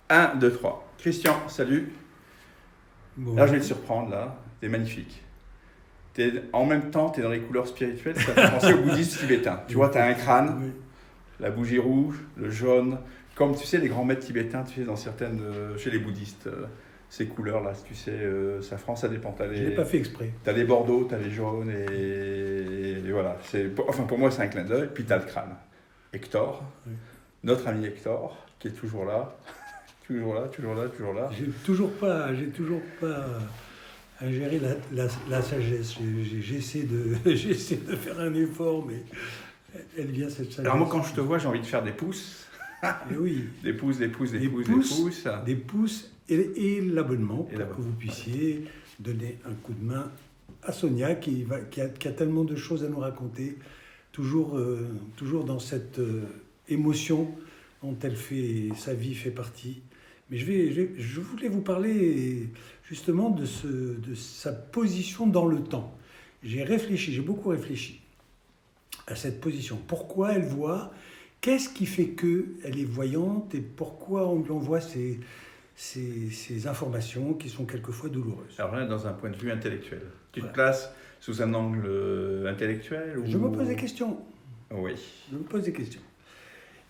Un, 2, 3. Christian, salut. Bon, Là, je vais te surprendre, là. T'es magnifique. En même temps, t'es dans les couleurs spirituelles, ça fait penser au bouddhisme tibétain. Tu vois, t'as un crâne, oui. la bougie rouge, le jaune, comme tu sais, les grands maîtres tibétains, tu sais, dans certaines, chez les bouddhistes, ces couleurs-là, tu sais, safran, ça dépend. Je ne l'ai pas fait exprès. T'as les bordeaux, t'as les jaunes, et voilà. Enfin, pour moi, c'est un clin d'œil. Puis t'as le crâne. Hector, Oui. notre ami Hector, qui est toujours là, toujours là, toujours là, toujours là. J'ai toujours pas à gérer la sagesse. J'essaie j'essaie de faire un effort, mais elle vient cette sagesse. Alors moi, quand je te vois, j'ai envie de faire des pouces. Et oui, Des pouces, des pouces, des Des pouces, pouces. des pouces. des pouces et l'abonnement Et pour l'abonnement. que vous puissiez donner un coup de main à Sonia qui a tellement de choses à nous raconter, toujours dans cette émotion dont sa vie fait partie. Mais je voulais vous parler justement de sa position dans le temps. J'ai beaucoup réfléchi à cette position. Pourquoi elle voit? Qu'est-ce qui fait qu'elle est voyante et pourquoi on lui envoie ces informations qui sont quelquefois douloureuses? Alors là, dans un point de vue intellectuel. Tu te Voilà. places sous un angle intellectuel ou... Je me pose des questions. Oui. Je me pose des questions.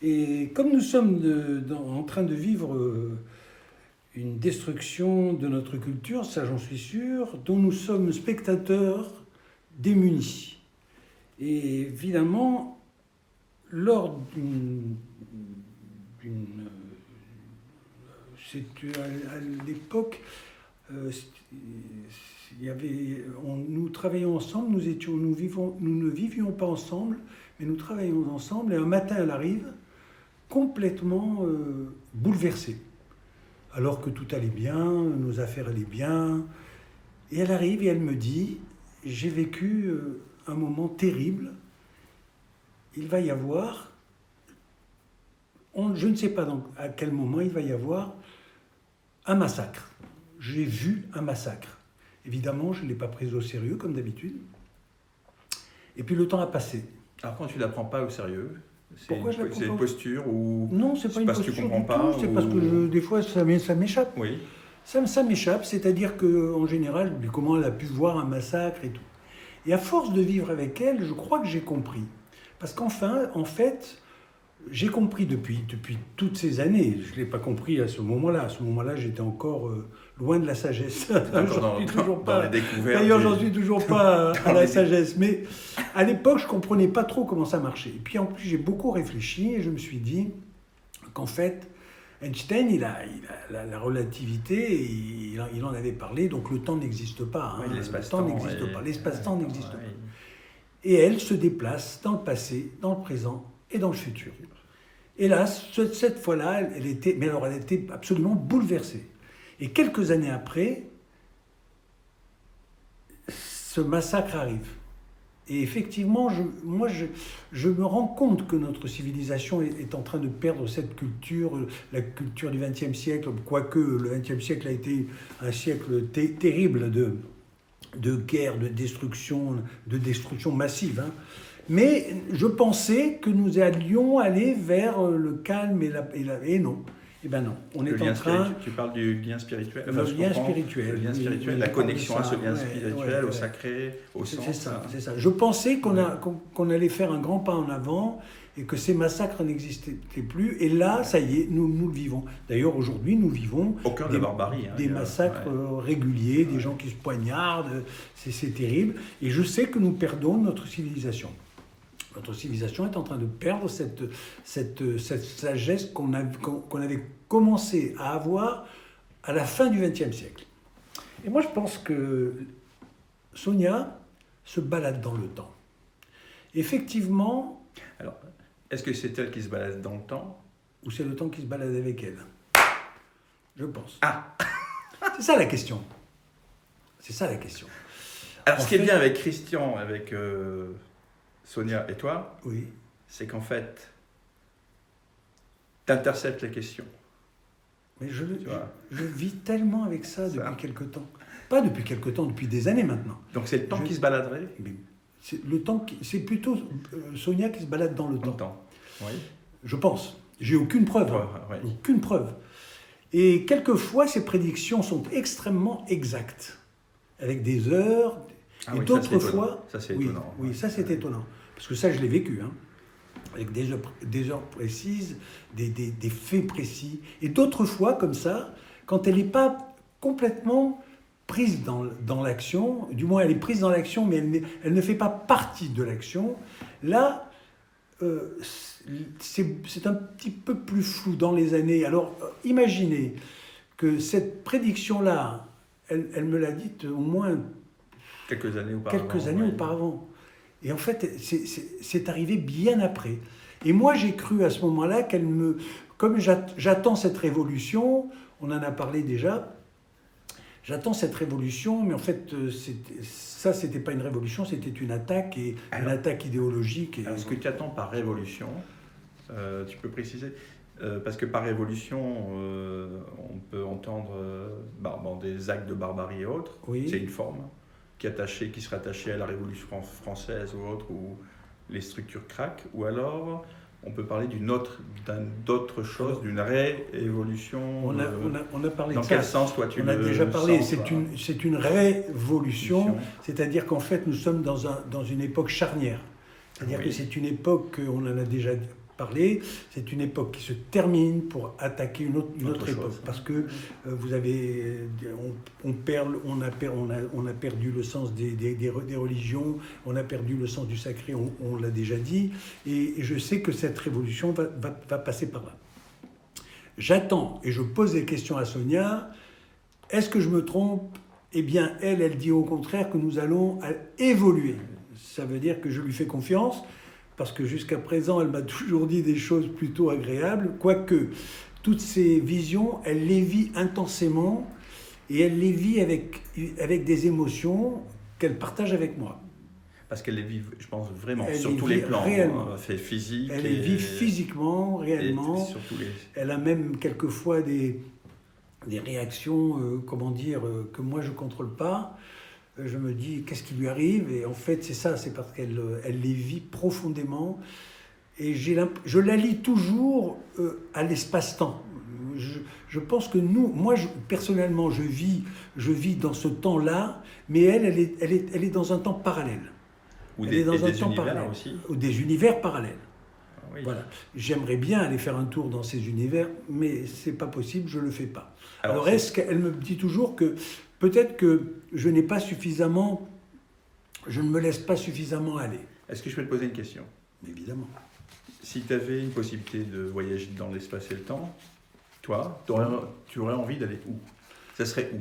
Et comme nous sommes en train de vivre une destruction de notre culture, ça j'en suis sûr, dont nous sommes spectateurs démunis. Et évidemment, lors à l'époque, nous travaillions ensemble, nous ne vivions pas ensemble, mais nous travaillions ensemble, et un matin elle arrive complètement bouleversée. Alors que tout allait bien, nos affaires allaient bien. Et elle arrive et elle me dit, j'ai vécu un moment terrible. Il va y avoir, je ne sais pas à quel moment il va y avoir un massacre. J'ai vu un massacre. Évidemment, je ne l'ai pas prise au sérieux comme d'habitude. Et puis le temps a passé. Alors quand tu ne la prends pas au sérieux, Pourquoi je la prends c'est pas une posture ou... Non, c'est pas une parce que posture tu comprends du pas tout. C'est ou... parce que des fois ça m'échappe. Oui. Ça m'échappe, c'est-à-dire qu'en général, je me dis comment elle a pu voir un massacre et tout. Et à force de vivre avec elle, je crois que j'ai compris. Parce en fait, j'ai compris depuis toutes ces années. Je ne l'ai pas compris à ce moment-là. À ce moment-là, j'étais encore loin de la sagesse. Dans les découvertes. D'ailleurs, j'en suis toujours pas à la sagesse. Mais à l'époque, je ne comprenais pas trop comment ça marchait. Et puis en plus, j'ai beaucoup réfléchi et je me suis dit qu'en fait, Einstein, il a la relativité, il en avait parlé, donc le temps n'existe pas. Oui, Le l'espace-temps temps n'existe pas. L'espace-temps n'existe pas. Oui. Et elle se déplace dans le passé, dans le présent et dans le futur. Et là, cette fois-là, elle était absolument bouleversée. Et quelques années après, ce massacre arrive. Et effectivement, je me rends compte que notre civilisation est en train de perdre cette culture, la culture du XXe siècle, quoique le XXe siècle a été un siècle terrible de guerre, de destruction massive. Hein. Mais je pensais que nous allions aller vers le calme et non. Eh ben non, on est en train... Tu parles du lien spirituel. Le lien spirituel. Le lien spirituel, Oui, la connexion à ce lien ouais, spirituel, ouais. au sacré, au sens. C'est ça. Je pensais qu'on allait faire un grand pas en avant et que ces massacres n'existaient plus. Et là, ça y est, nous le vivons. D'ailleurs, aujourd'hui, nous vivons Au cœur de la barbarie. des massacres réguliers, des gens qui se poignardent. C'est terrible. Et je sais que nous perdons notre civilisation. Notre civilisation est en train de perdre cette sagesse qu'on avait commencé à avoir à la fin du XXe siècle. Et moi, je pense que Sonia se balade dans le temps. Effectivement... Alors, est-ce que c'est elle qui se balade dans le temps? Ou c'est le temps qui se balade avec elle? Je pense. Ah. C'est ça la question. Alors, ce qui est bien avec Christian, avec Sonia et toi, oui, c'est qu'en fait, tu interceptes les questions. Mais je vis tellement avec ça depuis quelque temps. Pas depuis quelque temps, depuis des années maintenant. Donc c'est le temps qui se baladerait? C'est plutôt Sonia qui se balade dans le temps. Oui. Je pense. J'ai aucune preuve. Ouais. Aucune preuve. Et quelquefois, ces prédictions sont extrêmement exactes, avec des heures. Ah et oui, d'autres fois... Ça, c'est oui, étonnant. oui, ça c'est étonnant. Parce que ça, je l'ai vécu, hein, avec des heures précises, des faits précis. Et d'autres fois, comme ça, quand elle n'est pas complètement prise dans l'action, du moins elle est prise dans l'action, mais elle ne fait pas partie de l'action, là, c'est un petit peu plus flou dans les années. Alors, imaginez que cette prédiction-là, elle me l'a dite au moins Quelques années auparavant. Et en fait, c'est arrivé bien après. Et moi, j'ai cru à ce moment-là qu'elle me... Comme j'attends cette révolution, on en a parlé déjà, j'attends cette révolution, mais en fait, c'était pas une révolution, c'était une attaque, et une attaque idéologique. Et... Alors, ce que tu attends par révolution, tu peux préciser parce que par révolution, on peut entendre des actes de barbarie et autres. Oui. C'est une forme qui serait attachée à la Révolution française ou autre, où les structures craquent. Ou alors, on peut parler d'autre chose, d'une réévolution. On a parlé dans de ça. Dans quel sens, toi, on a déjà parlé. C'est une révolution, c'est-à-dire qu'en fait, nous sommes dans une époque charnière. C'est-à-dire que c'est une époque, on en a déjà parlé, c'est une époque qui se termine pour attaquer une autre époque. Parce que vous avez, on a perdu le sens des religions, on a perdu le sens du sacré, on l'a déjà dit, et je sais que cette révolution va passer par là. J'attends, et je pose des questions à Sonia, est-ce que je me trompe? Eh bien, elle dit au contraire que nous allons évoluer. Ça veut dire que je lui fais confiance, parce que jusqu'à présent, elle m'a toujours dit des choses plutôt agréables, quoique toutes ces visions, elle les vit intensément, et elle les vit avec des émotions qu'elle partage avec moi. Parce qu'elle les vit, je pense, vraiment, elle sur tous les plans. Réellement. Fait physique. Elle les vit physiquement, réellement. Elle a même quelquefois des réactions, que moi je ne contrôle pas. Je me dis, qu'est-ce qui lui arrive? Et en fait, c'est ça, c'est parce qu'elle les vit profondément. Et je la lis toujours à l'espace-temps. Je pense que personnellement, je vis dans ce temps-là, mais elle est dans un temps parallèle. Ou des univers aussi. Ou des univers parallèles. Oui. Voilà. J'aimerais bien aller faire un tour dans ces univers, mais c'est pas possible, je le fais pas. Alors est-ce qu'elle me dit toujours que peut-être que je ne me laisse pas suffisamment aller. Est-ce que je peux te poser une question? Évidemment. Si tu avais une possibilité de voyager dans l'espace et le temps, toi, tu aurais envie d'aller où? Ça serait où?